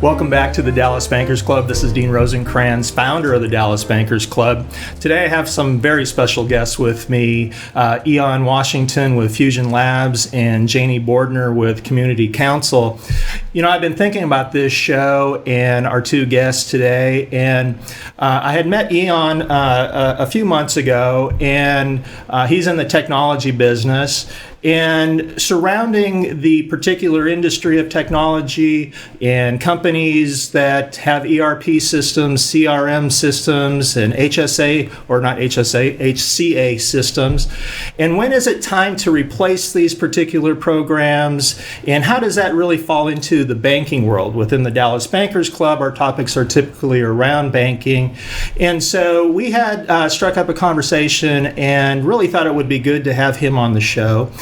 Welcome back to the Dallas Bankers Club. This is Dean Rosencrans, founder of the Dallas Bankers Club. Today I have some very special guests with me, Eon Washington with Fusion Labs and Janie Bordner with Community Council. You know, I've been thinking about this show and our two guests today, and I had met Eon a few months ago, and he's in the technology business. And surrounding the particular industry of technology and companies that have ERP systems, CRM systems, and HCA systems. And when is it time to replace these particular programs? And how does that really fall into the banking world? Within the Dallas Bankers Club, our topics are typically around banking. And so we had struck up a conversation and really thought it would be good to have him on the show.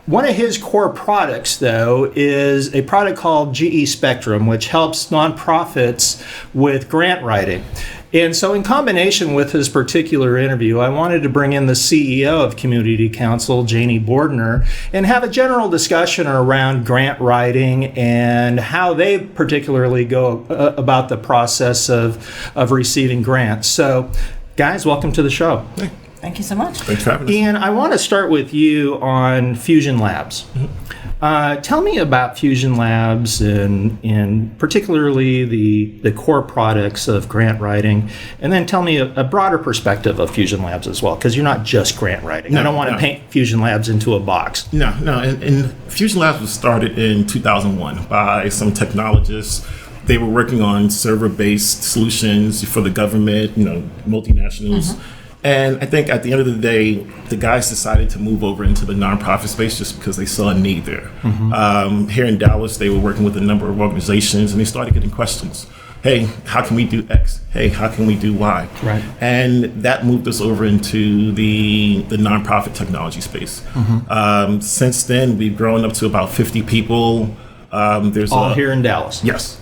One of his core products, though, is a product called GE Spectrum, which helps nonprofits with grant writing. And so in combination with his particular interview, I wanted to bring in the CEO of Community Council, Janie Bordner, and have a general discussion around grant writing and how they particularly go about the process of receiving grants. So, guys, welcome to the show. Hey. Thank you so much. Thanks for having us. Ian, I want to start with you on Fusion Labs. Mm-hmm. Tell me about Fusion Labs and particularly the core products of grant writing, and then tell me a broader perspective of Fusion Labs as well, because you're not just grant writing. I don't want to paint Fusion Labs into a box. No. And Fusion Labs was started in 2001 by some technologists. They were working on server-based solutions for the government, multinationals. Mm-hmm. And I think at the end of the day, the guys decided to move over into the nonprofit space just because they saw a need there. Mm-hmm. Here in Dallas, they were working with a number of organizations, and they started getting questions. Hey, how can we do X? Hey, how can we do Y? Right. And that moved us over into the nonprofit technology space. Mm-hmm. Since then, we've grown up to about 50 people. There's all here in Dallas? Yes.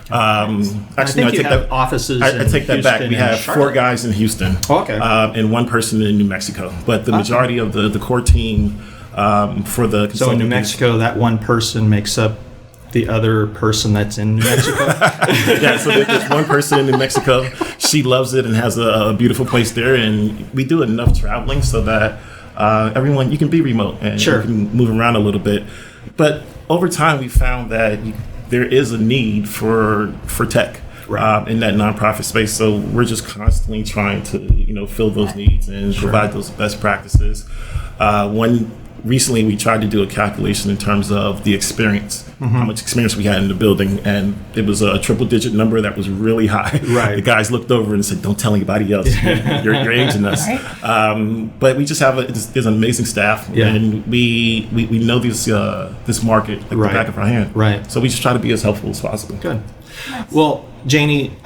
Actually, I take that offices. I take that back. We have 4 guys in Houston, and 1 person in New Mexico. But the majority of the core team for the so in New Mexico, that 1 person makes up the other person that's in New Mexico. Yeah, so there's 1 person in New Mexico. She loves it and has a beautiful place there. And we do enough traveling so that everyone, you can be remote and you can move around a little bit. But over time, we found that there is a need for tech in that nonprofit space. So we're just constantly trying to fill those needs and provide those best practices. Recently we tried to do a calculation in terms of the experience, how much experience we had in the building, and it was a triple-digit number that was really high. Right. The guys looked over and said, "Don't tell anybody else. You're aging us." Right. But we just have there's an amazing staff, and we know this market like the back of our hand. Right. So we just try to be as helpful as possible. Good. Well, Janie,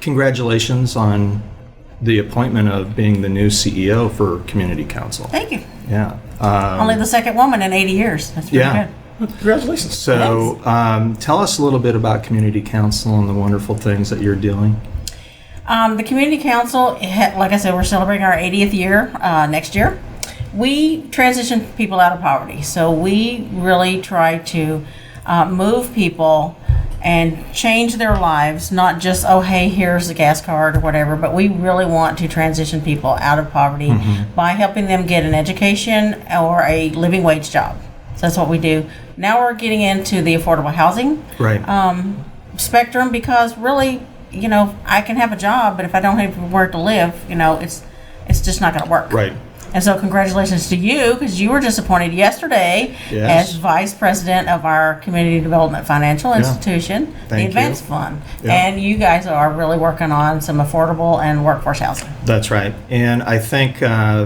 congratulations on the appointment of being the new CEO for Community Council. Thank you. Yeah. Only the second woman in 80 years. That's really good. Well, congratulations. So tell us a little bit about Community Council and the wonderful things that you're doing. The Community Council, like I said, we're celebrating our 80th year next year. We transition people out of poverty. So we really try to move people and change their lives, not just, oh, hey, here's the gas card or whatever, but we really want to transition people out of poverty by helping them get an education or a living wage job. So that's what we do. Now we're getting into the affordable housing spectrum, because really, I can have a job, but if I don't have where to live, it's just not going to work. Right. And so congratulations to you, because you were just appointed yesterday as Vice President of our Community Development Financial Institution, the Advance Fund. Yeah. And you guys are really working on some affordable and workforce housing. That's right. And I think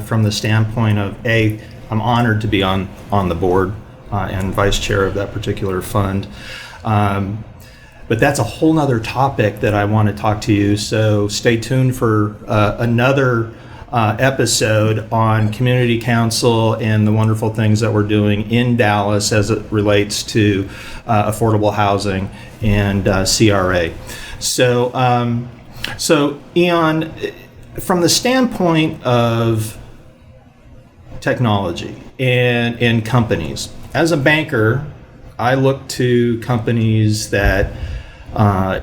from the standpoint of, I'm honored to be on the board and Vice Chair of that particular fund. But that's a whole nother topic that I want to talk to you. So stay tuned for another episode on Community Council and the wonderful things that we're doing in Dallas as it relates to affordable housing and CRA. So Eon, from the standpoint of technology and companies, as a banker, I look to companies that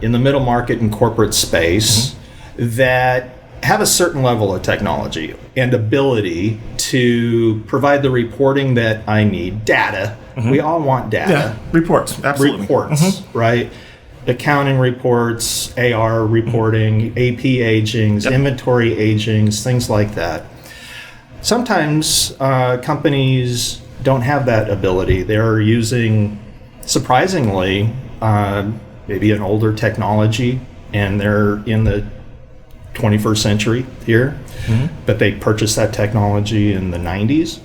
in the middle market and corporate space that have a certain level of technology and ability to provide the reporting that I need. Data. We all want data. Yeah, reports. Absolutely. Reports, right? Accounting reports, AR reporting, AP agings, inventory agings, things like that. Sometimes companies don't have that ability. They're using, surprisingly, maybe an older technology, and they're in the 21st century here, but they purchased that technology in the 90s.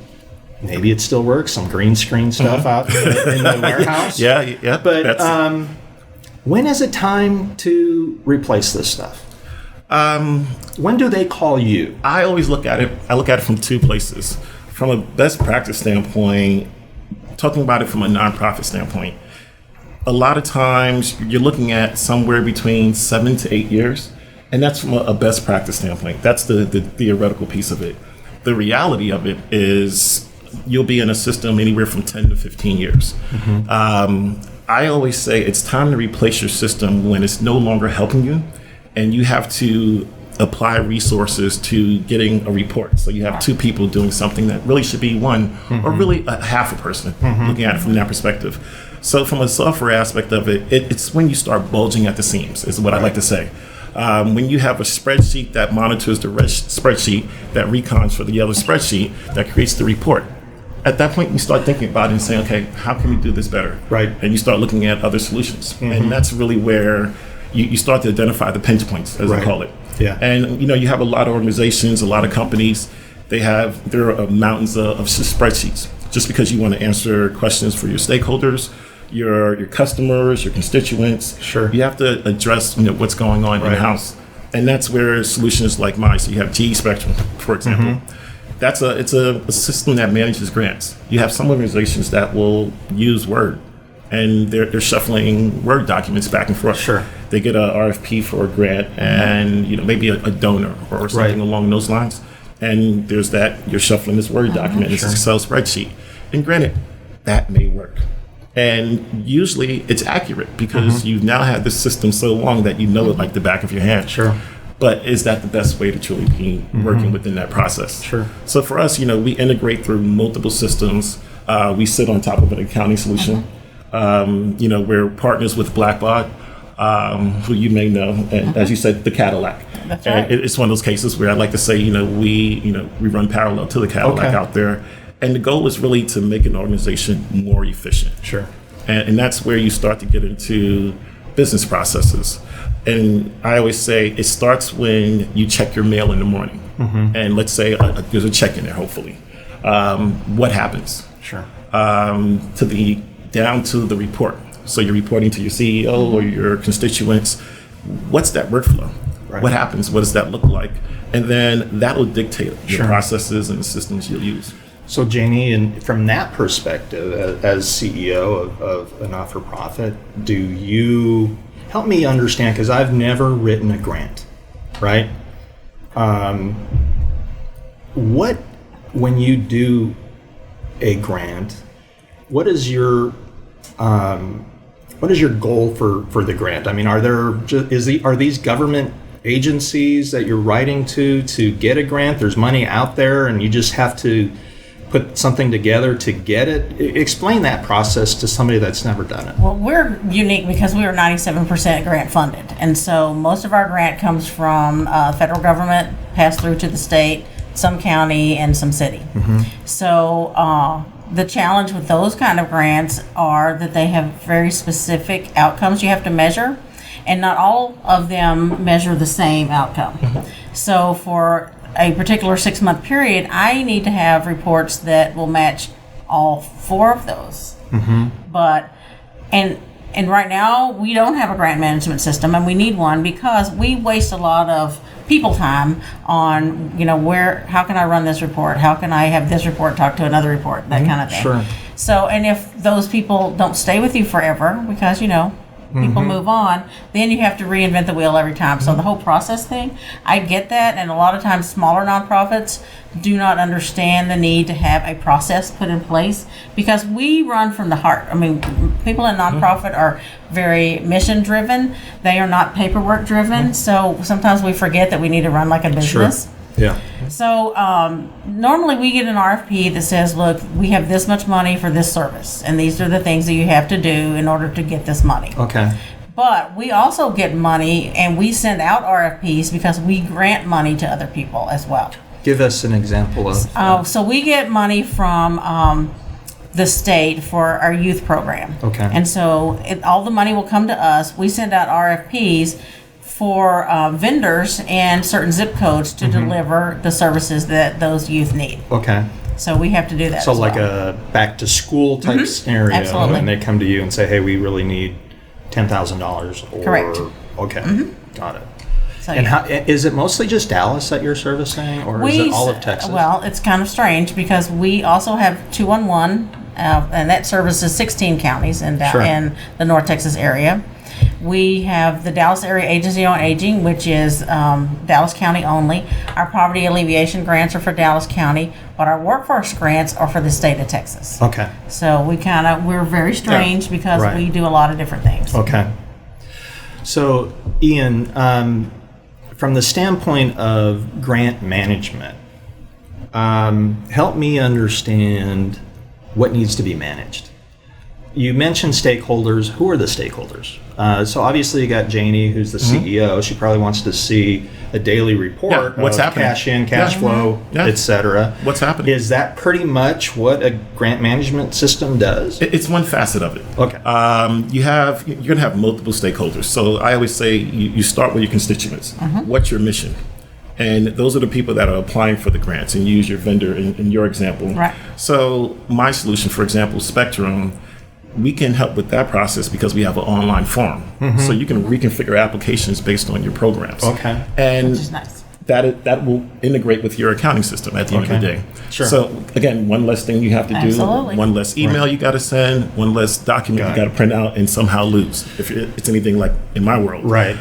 Maybe it still works, some green screen stuff out in the warehouse. Yeah. But when is it time to replace this stuff? When do they call you? I always look at it from two places. From a best practice standpoint, talking about it from a nonprofit standpoint, a lot of times you're looking at somewhere between 7 to 8 years. And that's from a best practice standpoint. That's the theoretical piece of it. The reality of it is you'll be in a system anywhere from 10 to 15 years. I always say it's time to replace your system when it's no longer helping you, and you have to apply resources to getting a report. So you have two people doing something that really should be one, or really a half a person, looking at it from that perspective. So from a software aspect of it, it's when you start bulging at the seams, is what I like to say. When you have a spreadsheet that monitors the spreadsheet, that recons for the other spreadsheet, that creates the report. At that point, you start thinking about it and saying, okay, how can we do this better? Right. And you start looking at other solutions. And that's really where you start to identify the pinch points, as I call it. Yeah. And, you have a lot of organizations, a lot of companies, there are mountains of spreadsheets. Just because you want to answer questions for your stakeholders, your customers, your constituents. Sure. You have to address what's going on in-house. And that's where solutions like mine, so you have GE Spectrum, for example. It's a system that manages grants. You have some organizations that will use Word, and they're shuffling Word documents back and forth. Sure. They get a RFP for a grant and maybe a donor or something along those lines. And there's that, you're shuffling this Word document, this Excel spreadsheet. And granted, that may work. And usually it's accurate because you've now had this system so long that you know it like the back of your hand. Sure. But is that the best way to truly be working within that process? Sure. So for us, we integrate through multiple systems. We sit on top of an accounting solution. We're partners with Blackbaud, who you may know, and as you said, the Cadillac. That's right. And it's one of those cases where I'd like to say, we run parallel to the Cadillac out there. And the goal is really to make an organization more efficient. Sure. And that's where you start to get into business processes. And I always say it starts when you check your mail in the morning. And let's say there's a check in there, hopefully. What happens? Sure. Down to the report. So you're reporting to your CEO or your constituents. What's that workflow? Right. What happens? What does that look like? And then that will dictate your processes and the systems you'll use. So Janie, and from that perspective, as CEO of a not-for-profit, do you help me understand, because I've never written a grant, right? When you do a grant, what is your goal for the grant? I mean, are these government agencies that you're writing to get a grant? There's money out there, and you just have to put something together to get it? Explain that process to somebody that's never done it. Well, we're unique because we are 97% grant funded. And so most of our grant comes from federal government, passed through to the state, some county, and some city. So the challenge with those kind of grants are that they have very specific outcomes you have to measure, and not all of them measure the same outcome. So for a particular 6-month period, I need to have reports that will match all 4 of those. But and right now we don't have a grant management system, and we need one because we waste a lot of people time on how can I run this report, how can I have this report talk to another report, that kind of thing. Sure. So, and if those people don't stay with you forever because people move on, then you have to reinvent the wheel every time. So the whole process thing, I get that, and a lot of times smaller nonprofits do not understand the need to have a process put in place because we run from the heart. I mean, people in nonprofit are very mission driven. They are not paperwork driven. So sometimes we forget that we need to run like a business. Sure. Yeah. So normally we get an RFP that says, look, we have this much money for this service, and these are the things that you have to do in order to get this money. Okay. But we also get money, and we send out RFPs because we grant money to other people as well. Give us an example of. So we get money from the state for our youth program. Okay. And so all the money will come to us. We send out RFPs for vendors and certain zip codes to deliver the services that those youth need. Okay. So we have to do that. So as like well. a back to school type scenario. Absolutely. And they come to you and say, hey, we really need $10,000. Correct. Okay. Got it. So, And how, is it mostly just Dallas that you're servicing, or is it all of Texas? Well, it's kind of strange because we also have 211, and that services 16 counties in the North Texas area. We have the Dallas Area Agency on Aging, which is Dallas County only. Our poverty alleviation grants are for Dallas County, but our workforce grants are for the state of Texas. Okay. So we're very strange because Right. we do a lot of different things. Okay. So, Ian, from the standpoint of grant management, help me understand what needs to be managed. You mentioned stakeholders. Who are the stakeholders? So obviously you got Janie, who's the CEO. She probably wants to see a daily report what's of happening. cash in, cash flow, etc. What's happening? Is that pretty much what a grant management system does? It's one facet of it. Okay. You're going to have multiple stakeholders. So I always say you start with your constituents. What's your mission? And those are the people that are applying for the grants, and use your vendor in your example. Right. So my solution, for example, Spectrum, we can help with that process because we have an online form. So you can reconfigure applications based on your programs. Okay. And Which is nice. that will integrate with your accounting system at the end of the day. Sure. So again, one less thing you have to do, Absolutely. one less email you got to send, one less document you got to print out and somehow lose, if it's anything like in my world. Right.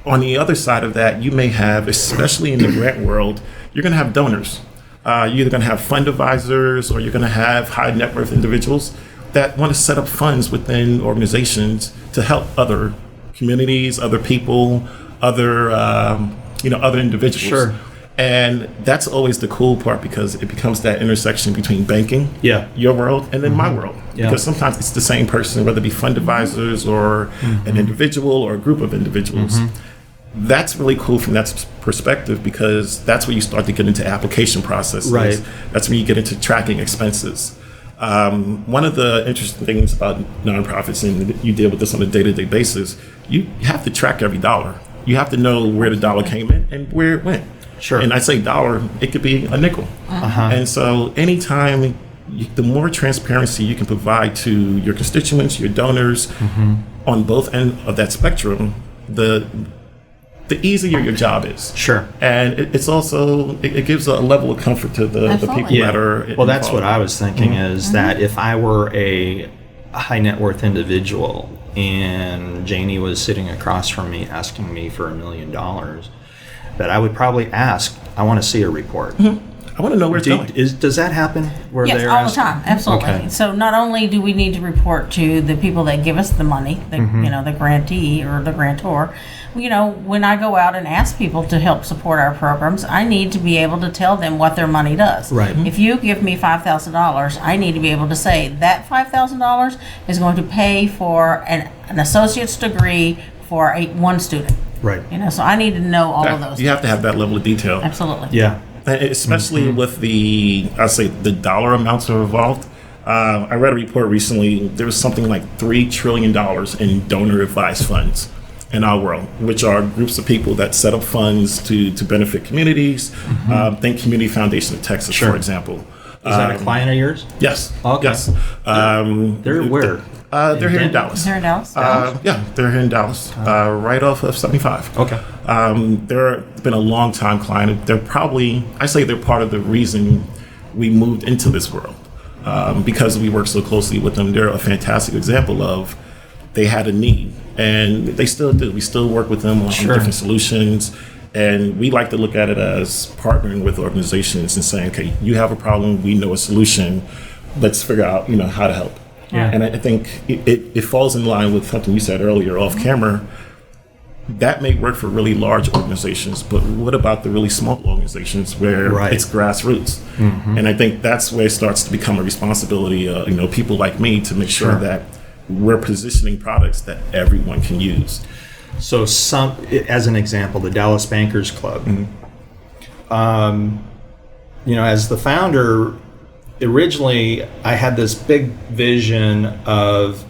On the other side of that, you may have, especially in the grant world, you're going to have donors. You're either going to have fund advisors, or you're going to have high net worth individuals that want to set up funds within organizations to help other communities, other people, other individuals. Sure. And that's always the cool part, because it becomes that intersection between banking, Yeah. your world, and then my world. Yeah. Because sometimes it's the same person, whether it be fund advisors or an individual or a group of individuals. That's really cool from that perspective, because that's where you start to get into application processes. Right. That's when you get into tracking expenses. One of the interesting things about nonprofits, and you deal with this on a day-to-day basis, you have to track every dollar. You have to know where the dollar came in and where it went. Sure. And I say dollar, it could be a nickel. And so anytime, the more transparency you can provide to your constituents, your donors, on both ends of that spectrum, the easier your job is. Sure. And it's also, it gives a level of comfort to the people that are Well, that's involved. what I was thinking is that if I were a high net worth individual and Janie was sitting across from me asking me for $1 million, that I would probably ask, I want to see a report. I want to know where it's going. Does that happen? Where Yes, they're all asking? the time. Absolutely. Okay. So not only do we need to report to the people that give us the money, the grantee or the grantor, when I go out and ask people to help support our programs, I need to be able to tell them what their money does. Right. If you give me $5,000, I need to be able to say that $5,000 is going to pay for an associate's degree for one student. Right. So I need to know all of those. You have to have that level of detail. Absolutely. Yeah. And especially with the dollar amounts that are involved. I read a report recently. There was something like $3 trillion in donor advised funds in our world, which are groups of people that set up funds to benefit communities. Think Community Foundation of Texas, for example. Is that a client of yours? Yes. Okay. Yes. They're where? They're here in Dallas. They're in Dallas? Yeah, they're here in Dallas, right off of 75. Okay. They're been a long time client. They're probably, I say they're part of the reason we moved into this world, because we work so closely with them. They're a fantastic example of they had a need, and they still do. We still work with them on different solutions. And we like to look at it as partnering with organizations and saying, okay, you have a problem, we know a solution. Let's figure out, how to help. Yeah. And I think it falls in line with something you said earlier off camera. That may work for really large organizations, but what about the really small organizations where it's grassroots? And I think that's where it starts to become a responsibility of people like me to make sure that we're positioning products that everyone can use. So as an example, the Dallas Bankers Club, as the founder, originally I had this big vision of,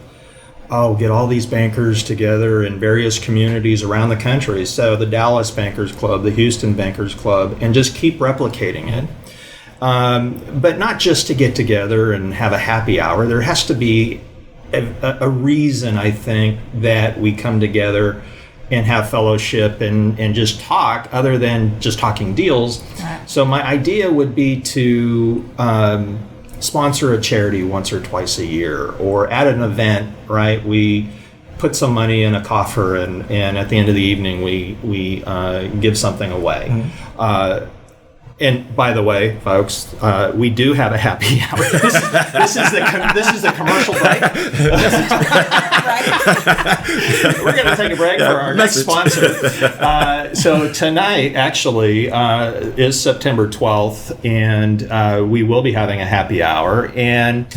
get all these bankers together in various communities around the country. So the Dallas Bankers Club, the Houston Bankers Club, and just keep replicating it. But not just to get together and have a happy hour. There has to be a reason, I think, that we come together and have fellowship and just talk other than just talking deals. Right. So my idea would be to sponsor a charity once or twice a year, or at an event, right? We put some money in a coffer and at the end of the evening we give something away. And by the way, folks, we do have a happy hour. This is the commercial break. We're going to take a break for our next sponsor. So tonight, actually, is September 12th, and we will be having a happy hour. And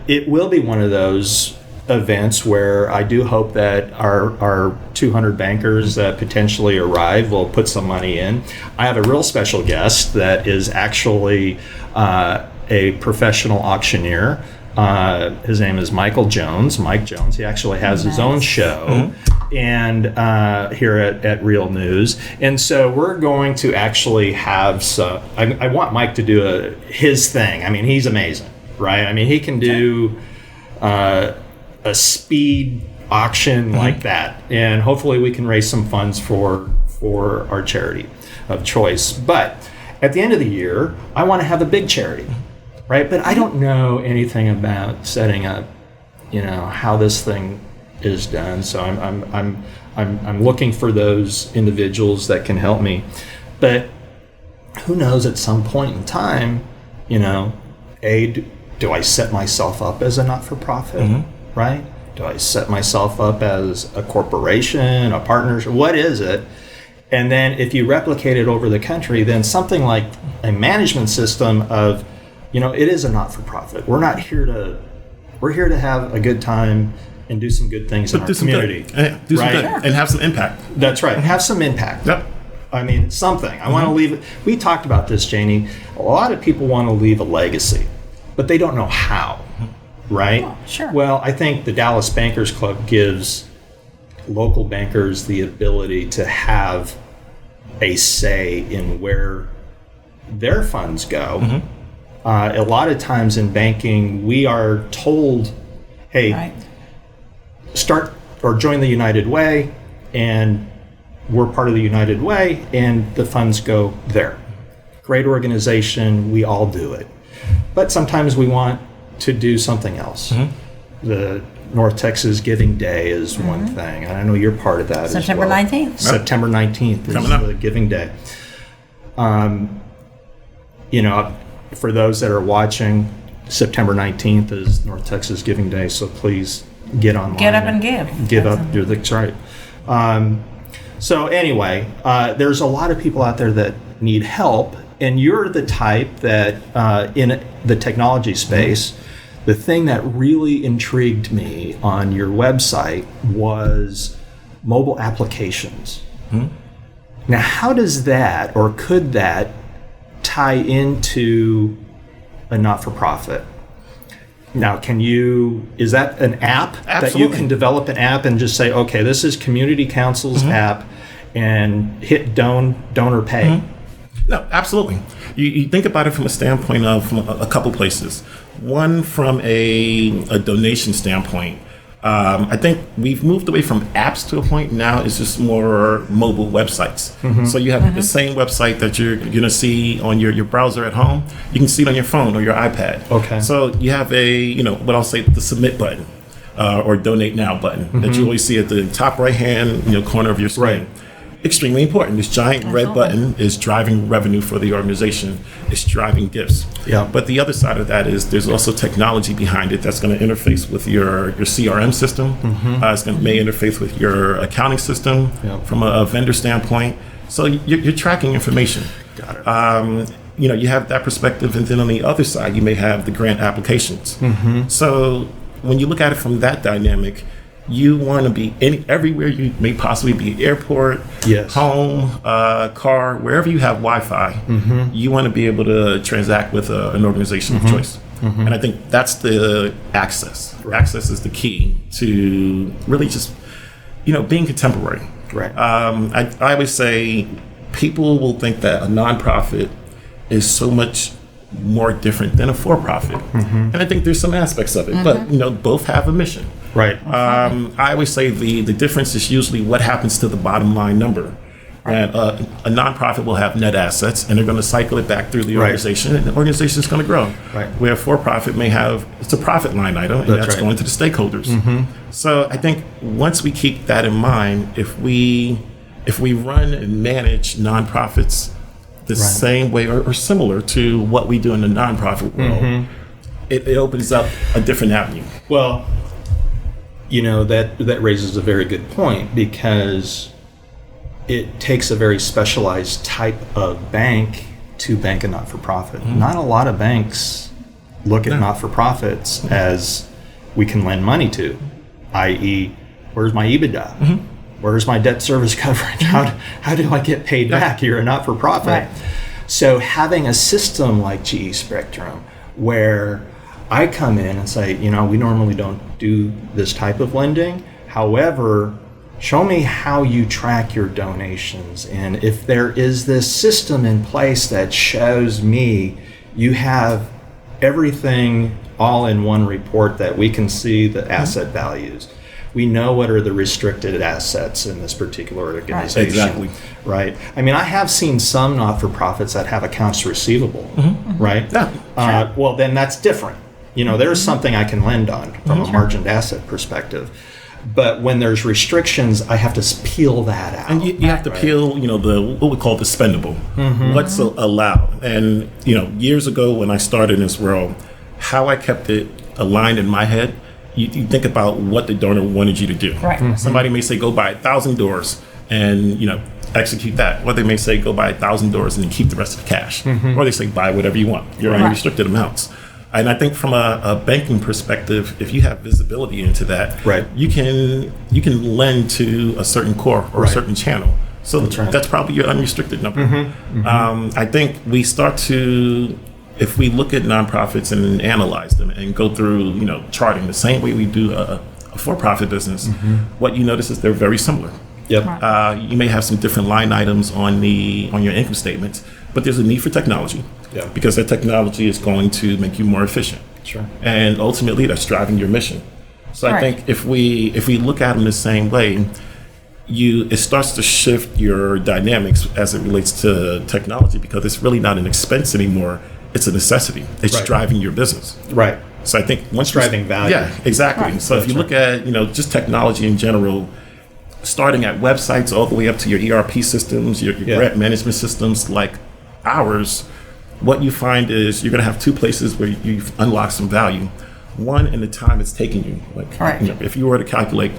it will be one of those events where I do hope that our 200 bankers that potentially arrive will put some money in. I have a real special guest that is actually a professional auctioneer. His name is Mike Jones. He actually has his own show and here at Real News. And so we're going to actually have some, I want Mike to do his thing. I mean, he's amazing, right? I mean, he can do a speed auction like that, and hopefully we can raise some funds for our charity of choice. But at the end of the year, I want to have a big charity, right? But I don't know anything about setting up, how this thing is done. So I'm looking for those individuals that can help me. But who knows? At some point in time, do I set myself up as a not-for-profit? Right? Do I set myself up as a corporation, a partnership? What is it? And then if you replicate it over the country, then something like a management system of, it is a not-for-profit. We're here to have a good time and do some good things in our community. Do some good and have some impact. That's right. Have some impact. Yep. I mean, something. I want to leave it. We talked about this, Janie. A lot of people want to leave a legacy, but they don't know how. Right? Oh, sure. Well, I think the Dallas Bankers Club gives local bankers the ability to have a say in where their funds go. A lot of times in banking, we are told, hey, start or join the United Way, and we're part of the United Way, and the funds go there. Great organization, we all do it. But sometimes we want to do something else. The North Texas Giving Day is one thing, and I know you're part of that September as well. 19th. September 19th is the Giving Day. For those that are watching, September 19th is North Texas Giving Day, so please get online. Get up and give. Give up. That's right. So anyway, there's a lot of people out there that need help, and you're the type that in the technology space, the thing that really intrigued me on your website was mobile applications. Now, how does that, or could that, tie into a not-for-profit? Now, is that an app? Absolutely. That you can develop an app and just say, okay, this is Community Council's app, and hit donor pay? No, absolutely. You think about it from a standpoint of a couple places. One, from a donation standpoint. I think we've moved away from apps to a point now. It's just more mobile websites. So you have the same website that you're going to see on your browser at home. You can see it on your phone or your iPad. Okay. So you have what I'll say, the submit button or donate now button that you always see at the top right hand corner of your screen. Right. extremely important. This giant red button is driving revenue for the organization. It's driving gifts. Yeah. But the other side of that is there's also technology behind it that's going to interface with your CRM system. It's going to may interface with your accounting system from a vendor standpoint. So you're tracking information. Got it. You have that perspective, and then on the other side, you may have the grant applications. So when you look at it from that dynamic, you want to be everywhere you may possibly be, airport, home, car, wherever you have Wi-Fi, you want to be able to transact with an organization of choice. And I think that's the access. Access is the key to really just, being contemporary. Right. I always say people will think that a nonprofit is so much more different than a for-profit. And I think there's some aspects of it, but both have a mission. Right. I always say the difference is usually what happens to the bottom line number. And a nonprofit will have net assets, and they're going to cycle it back through the organization, and the organization is going to grow. Right. Where a for-profit may have, it's a profit line item, and that's going to the stakeholders. So I think once we keep that in mind, if we run and manage nonprofits the same way or similar to what we do in the nonprofit world, it opens up a different avenue. Well, that raises a very good point, because it takes a very specialized type of bank to bank a not-for-profit. Not a lot of banks look at not-for-profits as we can lend money to, i.e., where's my EBITDA? Where's my debt service coverage? How do I get paid back? You're a not-for-profit. Right. So having a system like GE Spectrum, where I come in and say, we normally don't do this type of lending. However, show me how you track your donations. And if there is this system in place that shows me you have everything all in one report, that we can see the asset values. We know what are the restricted assets in this particular organization. Exactly. Right. I mean, I have seen some not-for-profits that have accounts receivable, right? Yeah. Well, then that's different. There's something I can lend on from a margined asset perspective. But when there's restrictions, I have to peel that out. And you have to peel, what we call the spendable. What's allowed. And, years ago when I started in this world, how I kept it aligned in my head, you think about what the donor wanted you to do. Right. Somebody may say, go buy 1,000 doors and, execute that. Or they may say, go buy 1,000 doors and then keep the rest of the cash. Or they say, buy whatever you want, your unrestricted amounts. And I think from a banking perspective, if you have visibility into that, you can lend to a certain core or a certain channel. So that's probably your unrestricted number. I think we start to, if we look at nonprofits and analyze them and go through, charting the same way we do a for-profit business, what you notice is they're very similar. Yep. You may have some different line items on your income statements, but there's a need for technology. Yeah. Because that technology is going to make you more efficient. Sure. And ultimately, that's driving your mission. So I think if we look at them the same way, it starts to shift your dynamics as it relates to technology, because it's really not an expense anymore. It's a necessity. It's driving your business. Right. So I think once driving value. Yeah, exactly. Right. So if you look at just technology in general, starting at websites all the way up to your ERP systems, your grant management systems like ours, what you find is you're going to have two places where you've unlocked some value. One, in the time it's taking you. If you were to calculate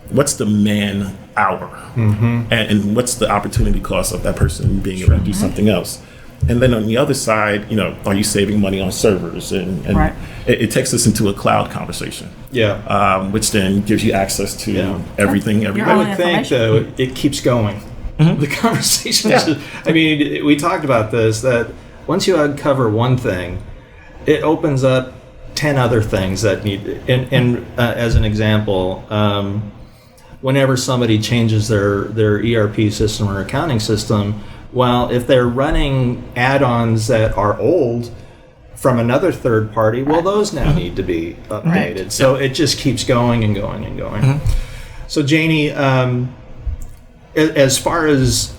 what's the man hour, and what's the opportunity cost of that person being able to do something else. And then on the other side, are you saving money on servers? And it takes us into a cloud conversation. Yeah. Which then gives you access to everything everywhere. I would think, though, it keeps going. The conversation is we talked about this, that once you uncover one thing, it opens up 10 other things that need, and as an example, whenever somebody changes their ERP system or accounting system, well, if they're running add-ons that are old from another third party, well, those now need to be updated. So it just keeps going and going and going. So Janie, as far as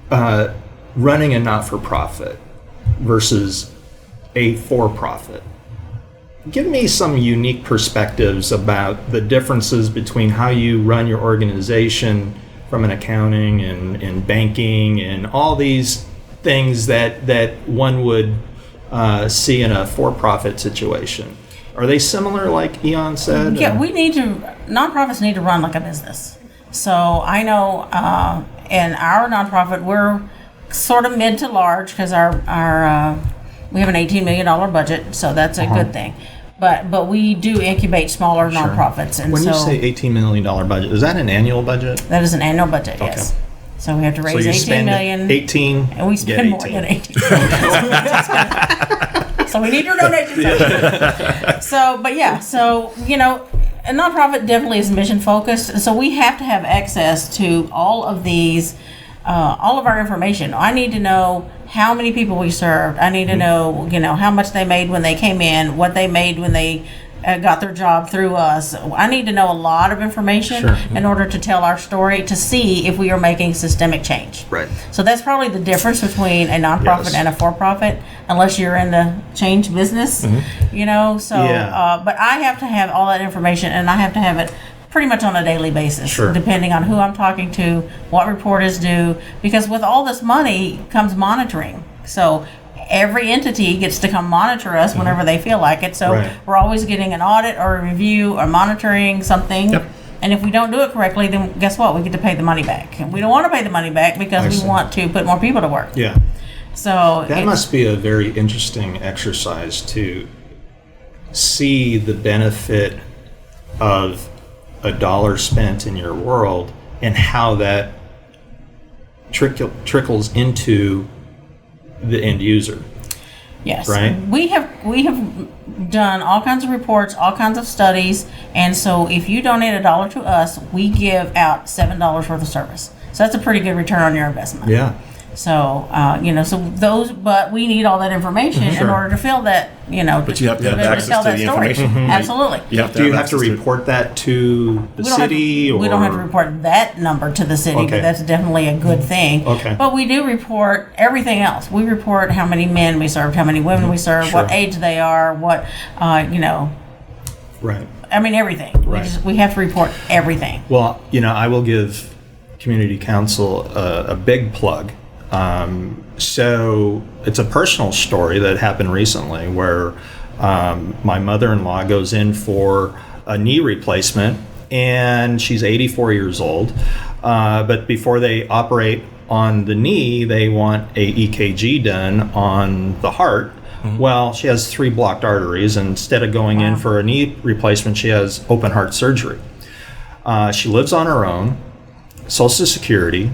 running a not-for-profit versus a for-profit, give me some unique perspectives about the differences between how you run your organization from an accounting and banking and all these things that one would see in a for-profit situation. Are they similar, like Eon said? Yeah, nonprofits need to run like a business. So I know in our nonprofit, we're sort of mid to large because we have an $18 million budget, so that's a good thing. But we do incubate smaller nonprofits. And when you say $18 million budget, is that an annual budget? That is an annual budget, yes. So we have to raise $18 million. 18, and we spend more than 18. So we need your donations. So a nonprofit definitely is mission focused. So we have to have access to all of these, all of our information. I need to know how many people we served. I need to know, how much they made when they came in, what they made when they got their job through us. I need to know a lot of information in order to tell our story, to see if we are making systemic change. Right. So that's probably the difference between a nonprofit and a for-profit, unless you're in the change business, but I have to have all that information, and I have to have it pretty much on a daily basis, depending on who I'm talking to, what report is due, because with all this money comes monitoring. So every entity gets to come monitor us whenever they feel like it. So we're always getting an audit or a review or monitoring something. Yep. And if we don't do it correctly, then guess what? We get to pay the money back. And we don't want to pay the money back because we want to put more people to work. Yeah. So that must be a very interesting exercise to see the benefit of a dollar spent in your world and how that trickles into the end user. Yes. Right? We have done all kinds of reports, all kinds of studies, and so if you donate $1 to us, we give out $7 worth of service. So that's a pretty good return on your investment. Yeah. So, but we need all that information in order to fill that, But you have to have access to the information. Absolutely. Do you have to report that to the city? We don't have to report that number to the city, but that's definitely a good thing. Okay. But we do report everything else. We report how many men we served, how many women we served, what age they are, what, Right. I mean, everything. Right. We have to report everything. Well, I will give Community Council a big plug. So it's a personal story that happened recently where my mother-in-law goes in for a knee replacement, and she's 84 years old. But before they operate on the knee, they want a EKG done on the heart. Well, she has 3 blocked arteries, and instead of going in for a knee replacement, she has open heart surgery. She lives on her own, Social Security,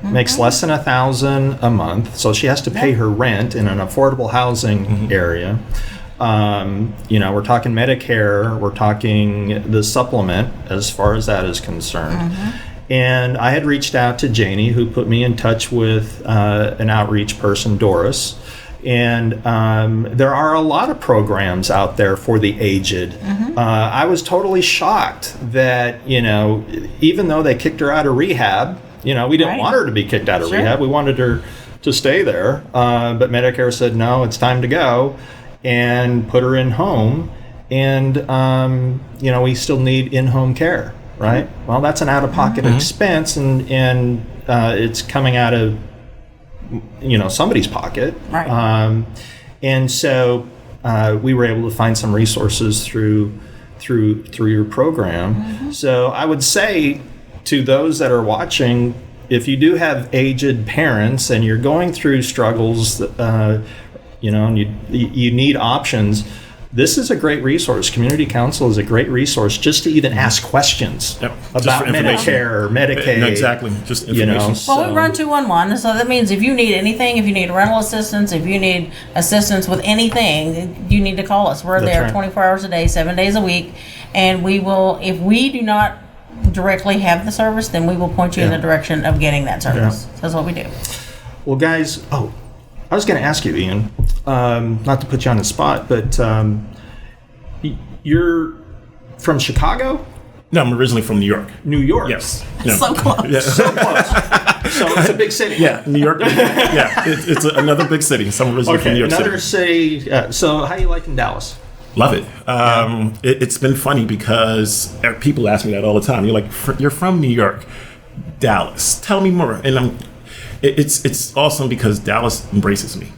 makes less than $1,000 a month, so she has to pay her rent in an affordable housing area. We're talking Medicare, we're talking the supplement as far as that is concerned. And I had reached out to Janie, who put me in touch with an outreach person, Doris. And there are a lot of programs out there for the aged. I was totally shocked that, even though they kicked her out of rehab, we didn't want her to be kicked out of rehab. We wanted her to stay there. But Medicare said, no, it's time to go, and put her in home. And, we still need in-home care, right? Well, that's an out-of-pocket expense, and it's coming out of, somebody's pocket. Right. And so we were able to find some resources through your program. So I would say, to those that are watching, if you do have aged parents and you're going through struggles, and you need options, this is a great resource. Community Council is a great resource just to even ask questions about Medicare or Medicaid. Exactly, just information. Well, we run 211, so that means if you need anything, if you need rental assistance, if you need assistance with anything, you need to call us. We're there 24 hours a day, 7 days a week, and we will, if we do not directly have the service, then we will point you in the direction of getting that service. That's what we do. Well, guys, I was going to ask you, Ian, not to put you on the spot, but you're from Chicago? No, I'm originally from New York. New York? Yes. So close. Yeah. So close. So it's a big city. Yeah, New York. It's another big city. So I'm originally from New York another City. city. So how you liking Dallas? Love it. It's been funny because people ask me that all the time. You're like, you're from New York. Dallas. Tell me more. And it's awesome because Dallas embraces me.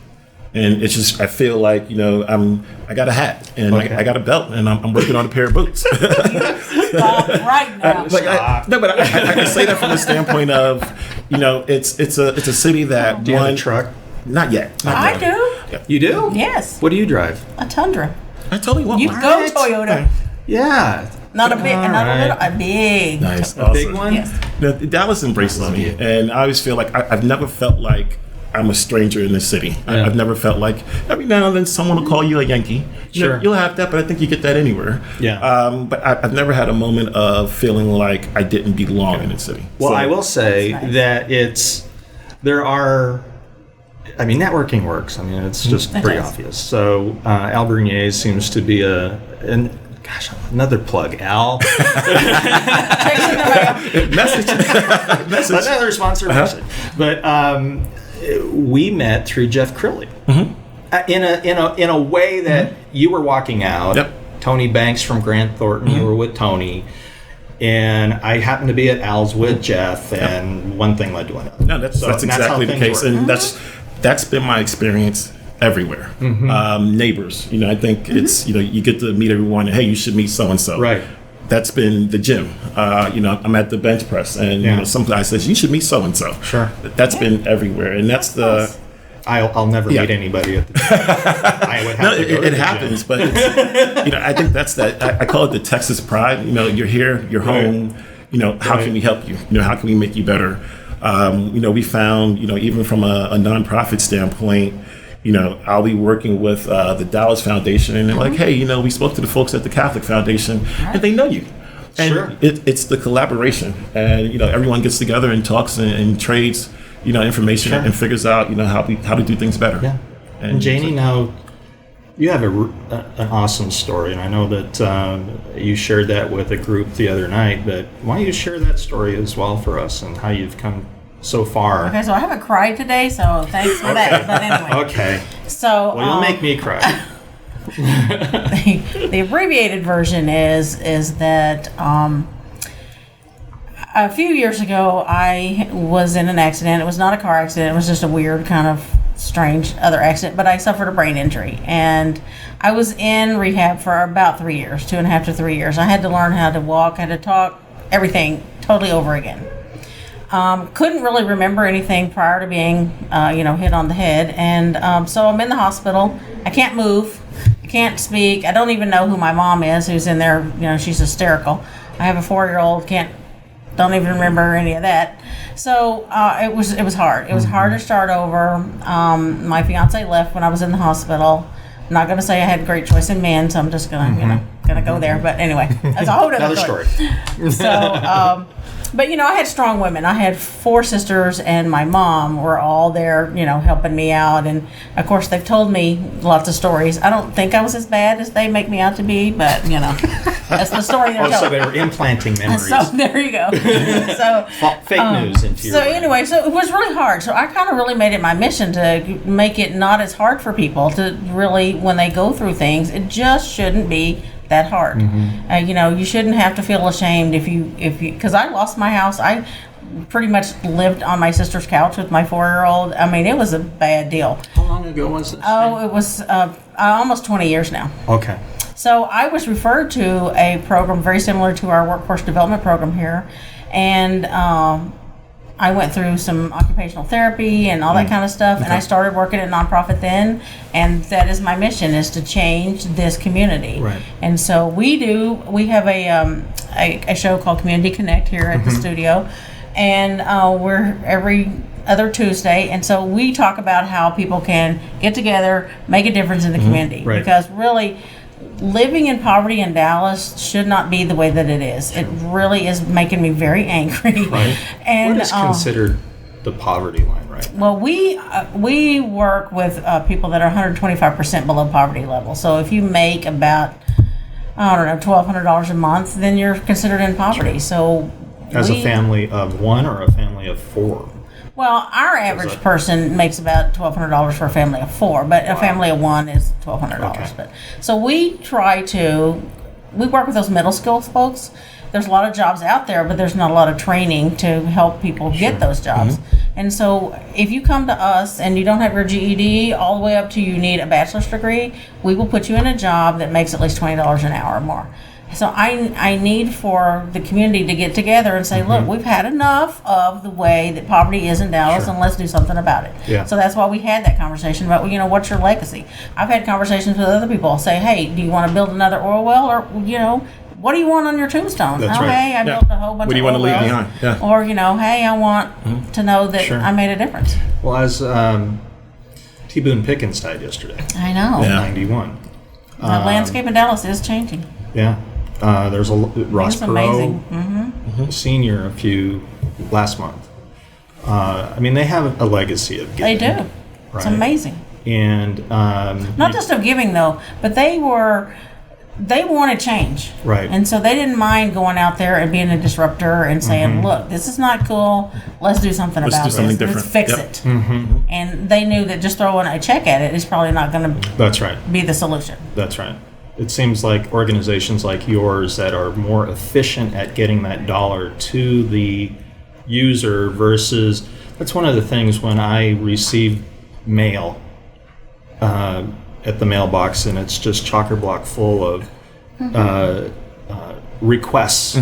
And it's just, I feel like, I got a hat and I got a belt and I'm working on a pair of boots. Right now. But I can say that from the standpoint of, it's a city that do you have a truck? Not yet. I do. Yeah. You do? Yes. What do you drive? A Tundra. I totally want You one. go Toyota. Yeah. Not a big, not a little, a big. Nice. A big one? Yes. Dallas embraces me, and I always feel like I've never felt like I'm a stranger in this city. Yeah. I've never felt like every now and then someone will call you a Yankee. Sure. You'll have that, but I think you get that anywhere. Yeah. But I've never had a moment of feeling like I didn't belong in the city. Well, So- I will say that networking works. I mean, it's just pretty does. obvious. So Al Bernier seems to be another plug, Al. Message. Another sponsor message. But we met through Jeff Crilley. In a way that you were walking out. Yep. Tony Banks from Grant Thornton, you were with Tony. And I happened to be at Al's with Jeff, and one thing led to another. No, that's exactly the case, and that's been my experience everywhere. Neighbors, I think it's you get to meet everyone. And, hey, you should meet so and so. Right. That's been the gym. I'm at the bench press, and some guy says you should meet so and so. Sure. That's been everywhere, and that's the. I'll never meet anybody at the gym. I would have to go to it the happens, gym. but it's, I think that's that. I call it the Texas pride. You're here, you're home. How can we help you? How can we make you better? We found, even from a nonprofit standpoint, I'll be working with the Dallas Foundation, and they're like, hey, we spoke to the folks at the Catholic Foundation, and they know you. And Sure. it's the collaboration, and everyone gets together and talks and trades, information and figures out, how to do things better. Yeah. And Janie, now you have an awesome story, and I know that you shared that with a group the other night. But why don't you share that story as well for us and how you've come so far? Okay, so I haven't cried today, so thanks for that. But anyway. Okay. So. Well, you'll make me cry. The abbreviated version is that a few years ago I was in an accident. It was not a car accident. It was just a weird kind of strange other accident, but I suffered a brain injury, and I was in rehab for about 3 years, 2.5 to 3 years. I had to learn how to walk, had to talk, everything totally over again. Couldn't really remember anything prior to being, hit on the head, and so I'm in the hospital. I can't move, I can't speak. I don't even know who my mom is, who's in there. She's hysterical. I have a 4-year-old. Don't even remember any of that. So it was hard. It was hard to start over. My fiance left when I was in the hospital. I'm not going to say I had a great choice in men, so I'm just gonna go there. But anyway, that's a whole other story. So, but I had strong women. I had 4 sisters, and my mom were all there, helping me out. And of course, they've told me lots of stories. I don't think I was as bad as they make me out to be, but that's the story they're telling. So they were implanting memories. So there you go. So fake news into your brain. Anyway, so it was really hard. So I kind of really made it my mission to make it not as hard for people to really, when they go through things, it just shouldn't be that hard. You shouldn't have to feel ashamed if you because I lost my house. I pretty much lived on my sister's couch with my 4-year-old. I mean, it was a bad deal. How long ago was this? Oh, it was almost 20 years now. Okay. So I was referred to a program very similar to our workforce development program here, and I went through some occupational therapy and all that kind of stuff, and I started working at a nonprofit then, and that is my mission, is to change this community. Right. And so we have a show called Community Connect here at the studio, and we're every other Tuesday, and so we talk about how people can get together, make a difference in the community, Right. because really living in poverty in Dallas should not be the way that it is. It really is making me very angry. Right. And what is considered the poverty line right now? well, we work with people that are 125% below poverty level. So if you make about $1,200 a month, then you're considered in poverty. So As a family of 1 or a family of 4? Well, our average person makes about $1,200 for a family of 4, but a family of 1 is $1,200. Okay. But so we try to we work with those middle skill folks. There's a lot of jobs out there, but there's not a lot of training to help people get those jobs. And so if you come to us and you don't have your GED, all the way up to you need a bachelor's degree, we will put you in a job that makes at least $20 an hour or more. So I need for the community to get together and say, look, we've had enough of the way that poverty is in Dallas, and let's do something about it. Yeah. So that's why we had that conversation about, what's your legacy? I've had conversations with other people say, hey, do you want to build another oil well? Or, what do you want on your tombstone? That's right. Hey, I built a whole bunch of oil wells. What do you want to leave behind? Yeah. Or, hey, I want to know that I made a difference. Well, as T. Boone Pickens died yesterday. I know. Yeah. 91. The landscape in Dallas is changing. Yeah. There's a Ross It's amazing. Perot, senior, last month. They have a legacy of They giving. do. Right? It's amazing. And Not just of giving, though, but they wanted change. Right. And so they didn't mind going out there and being a disruptor and saying, look, this is not cool. Let's do something about this. Something different. Let's fix it. And they knew that just throwing a check at it is probably not going to That's right. be the solution. That's right. It seems like organizations like yours that are more efficient at getting that dollar to the user versus, that's one of the things when I receive mail at the mailbox and it's just chock-a-block full of requests.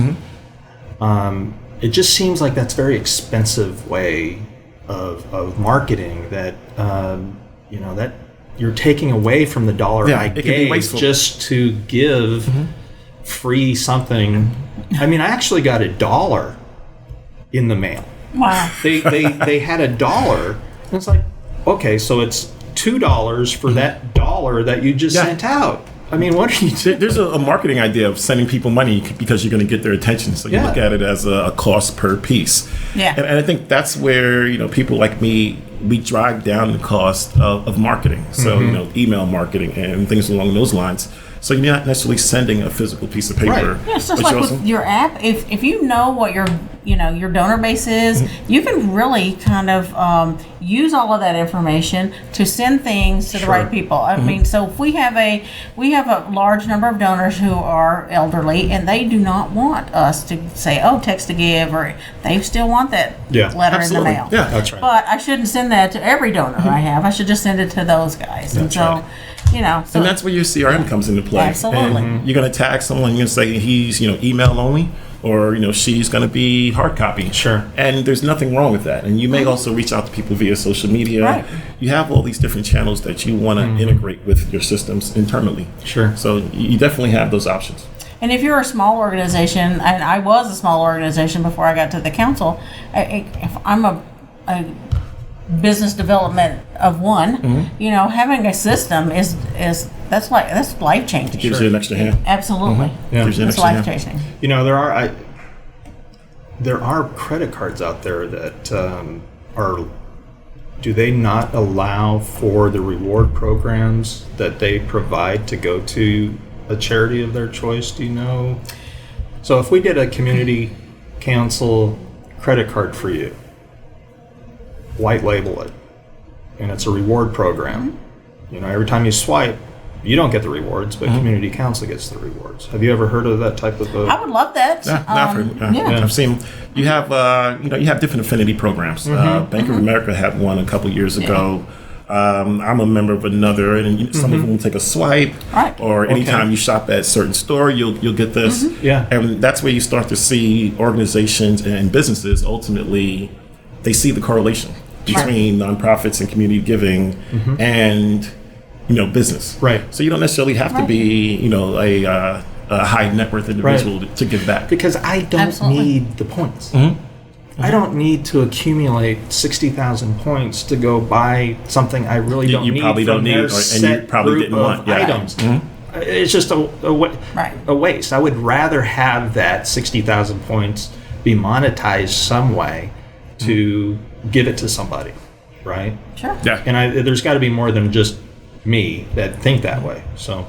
It just seems like that's a very expensive way of marketing that, that you're taking away from the dollar I gave just to give free something. I actually got $1 in the mail. Wow. They had $1. And it's like, okay, so it's $2 for that dollar that you just sent out. What are you doing? There's a marketing idea of sending people money because you're going to get their attention. So you look at it as a cost per piece. Yeah. And I think that's where, people like me, we drive down the cost of marketing. So, email marketing and things along those lines. So you're not necessarily sending a physical piece of paper. Right. Yeah, it's just like with your app. If you know what your donor base is, you can really kind of use all of that information to send things to the right people. So if we have a large number of donors who are elderly and they do not want us to say, text to give, or they still want that letter in the mail. Yeah, that's right. But I shouldn't send that to every donor I have. I should just send it to those guys. That's right. So, and that's where your CRM comes into play. Absolutely. And you're going to tag someone, you're going to say he's, email only, or, she's going to be hard copy. Sure. And there's nothing wrong with that. And you may also reach out to people via social media. Right. You have all these different channels that you want to integrate with your systems internally. Sure. So you definitely have those options. And if you're a small organization, and I was a small organization before I got to the council, if I'm a business development of one, having a system is that's life changing. Gives you an extra hand. Absolutely. Yeah. Gives you an It's extra life hand. changing. There are credit cards out there that do they not allow for the reward programs that they provide to go to a charity of their choice? Do you know? So if we did a community council credit card for you, white label it, and it's a reward program. Every time you swipe, you don't get the rewards, but community council gets the rewards. Have you ever heard of that type of? I would love that. I've seen. You have you have different affinity programs. Bank of America had one a couple years ago. I'm a member of another, and some of them will take a swipe, or anytime you shop at a certain store, you'll get this. And that's where you start to see organizations and businesses ultimately they see the correlation between nonprofits and community giving and business. Right. So you don't necessarily have to be a high net worth individual to give back. Because I don't need the points. I don't need to accumulate 60,000 points to go buy something I really don't need. You probably don't need, and you probably didn't want items. It's just a waste. I would rather have that 60,000 points be monetized some way to give it to somebody, right? Sure. Yeah. And there's got to be more than just me that think that way. So,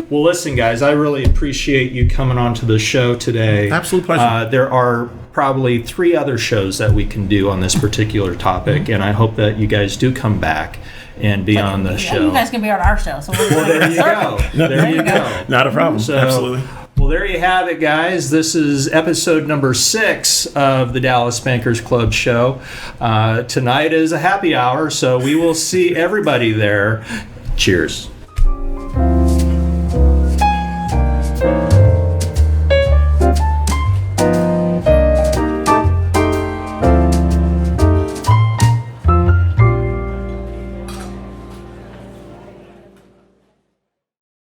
well, listen, guys, I really appreciate you coming on to the show today. Absolute pleasure. There are probably 3 other shows that we can do on this particular topic, and I hope that you guys do come back and be on the show. You guys can be on our show. So well, there you go. There you go. Not a problem. So, absolutely. Well, Well, there you have it, guys. This is episode number 6 of the Dallas Bankers Club show. Tonight is a happy hour, so we will see everybody there. Cheers.